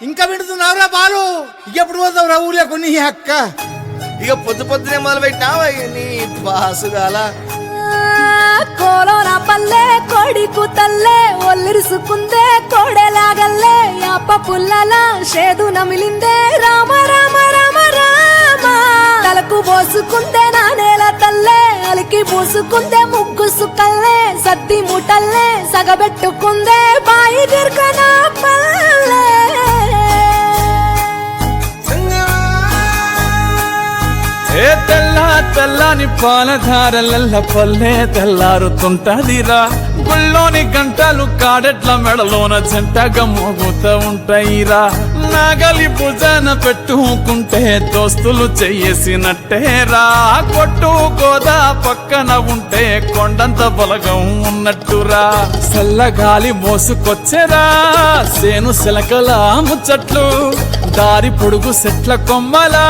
ఇంకా వింటున్నావురా బాలు? ఎప్పుడు పోతావు రా ఊళ్ళో కొన్ని అక్క? ఇక పొద్దునే మొదలు పెట్టినావా నీ బాసుగాల? కోలోన పల్లె కోడి కూతల్లే ఒల్లిరుసుకుందే కోడెలాగల్లే యాప పుల్లల షేదు నమిలిందే రామ రామ రామ రామ తలకు పోసుకుందే నానేల తల్లే అలికి పూసుకుందే ముగ్గు సుక్కల్లే సద్ది ముటల్లే సగబెట్టుకుందే బాయి దిర్కన పల్లె ఏ తెల్లని పాలధారలల్ల పల్లె తెల్లారుతుంటదిరా. గుళ్ళోని గంటలు కాడెట్ల మెడలోన జంటగా మోగుతూ ఉంటాయిరా. నాగలి భుజాన పెట్టుకుంటే దోస్తులు చెయ్యేసినట్టేరా. కొట్టు గోదా పక్కన ఉంటే కొండంత బలగం ఉన్నట్టురా. చల్లగాలి మోసుకొచ్చెరా సేను శిలకల ముచ్చట్లు. దారి పొడుగు సెట్ల కొమ్మలా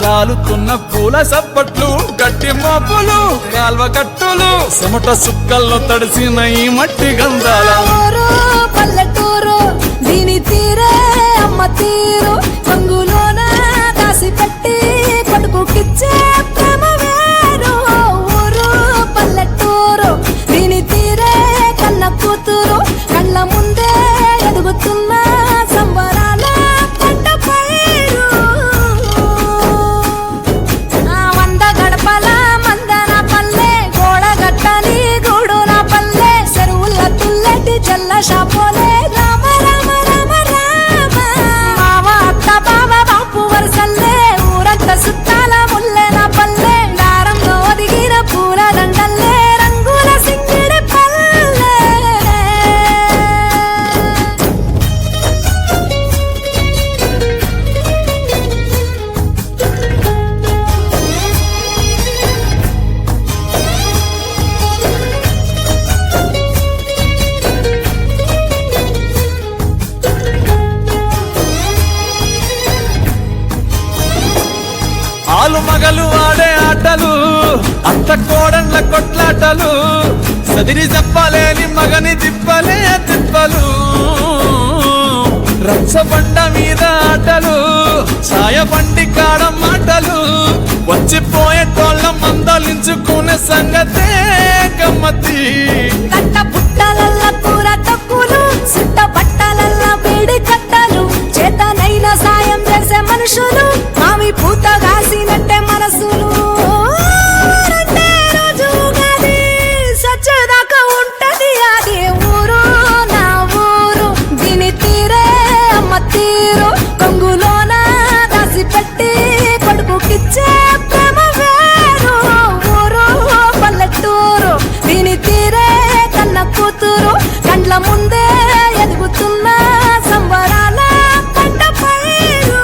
రాలుతున్న పూల సప్పట్లు. గట్టి మోపులు కాల్వ కట్టులు చెమట సుక్కల్లో తడిసిన ఈ మట్టి గంధాల పల్లెటూరు దీని తీరే అమ్మ తీరు రంగులోన దాసి పెట్టి కొడుకుకిచ్చే ప్రేమ వేరు. ఊరు పల్లెటూరు దీని తీరే కన్న కూతురు కళ్ళ ముందే ఎదుగుతున్న సంబరాల పంట పైరు. వంద గడపల మందన పల్లె గోడగట్టని గూడున పల్లె చెరువుల తుల్లటి జల్ల షాపోలే రామ రామ రామ రామ మావ అత్త బావ బాపు వరసల్లే ఊరంత సుత్తాల ముల్లెన పల్లె దారంలో ఒదిగిన పూల దండల్లే రంగుల సింగిడి పల్లె. ఆలు మగలు ఆడే ఆటలు అత్త కోడళ్ళ కొట్లాటలు. సదిరి చెప్పలేని మగని తిప్పలే తిప్పలు. రచ్చబండ మీద ఆటలు ఛాయ బండి కాడ మాటలు. వచ్చిపోయేటోళ్ళ మందలించుకునే సంగతే గమ్మతి. కట్ట పుట్టలల్ల కూర తక్కువలు సుట్ట బట్టలల్ల వేడి కట్టలు చేతనైన సాయం చేసే మనుషులు మామి పూత కాసినట్టే మనసులు. రెండే రోజు ఉగాది సచ్చేదాకా ఉంటది అది ఊరు నా ఊరు దీని తీరే అమ్మ తీరు కొంగులోన దాసి పెట్టి కొడుకుకిచ్చే ప్రేమ వేరు. ఊరు పల్లెటూరు దీని తీరే కన్న కూతురు కండ్ల ముందే ఎదుగుతున్న సంబరాల పంట పైరు.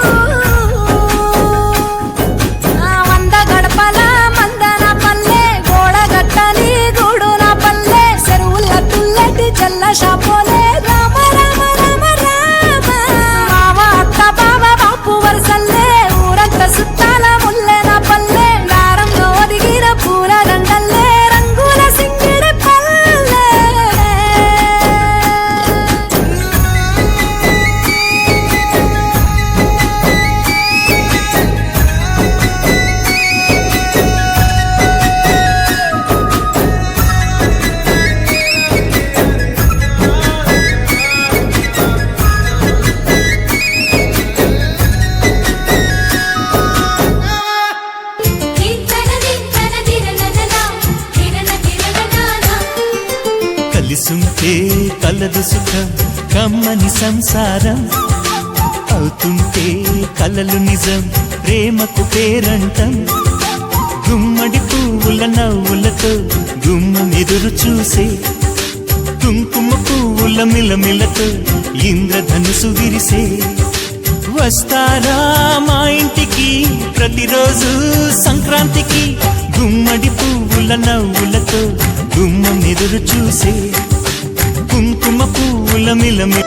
వంద గడపల మందన పల్లె గోడగట్టని గూడున పల్లె చెరువుల తుల్లటి జల్ల షాపోలే రామ రామ రామ రామ మావ అత్త బావ బాపు వరసల్లే ఊరంత సుత్తాల ముల్లెన పల్లె దారంలో ఒదిగిన పూల దండల్లే రంగుల సింగిడి పల్లె. కలిసుంటే కలదు సుఖం కమ్మని సంసారం. అవుతుంటే కలలు నిజం ప్రేమకు పేరంటం. గుమ్మడి పువ్వుల నవ్వులతో గుమ్మెదురు చూసే కుంకుమ పువ్వుల మిలమిలతో ఇంద్రధనుసు విరిసే. వస్తారా మా ఇంటికి ప్రతిరోజు సంక్రాంతికి గుమ్మడి పువ్వుల నవ్వులతో గుమ్మెదురు చూసే కుంకుమ పువ్వుల మిలమిల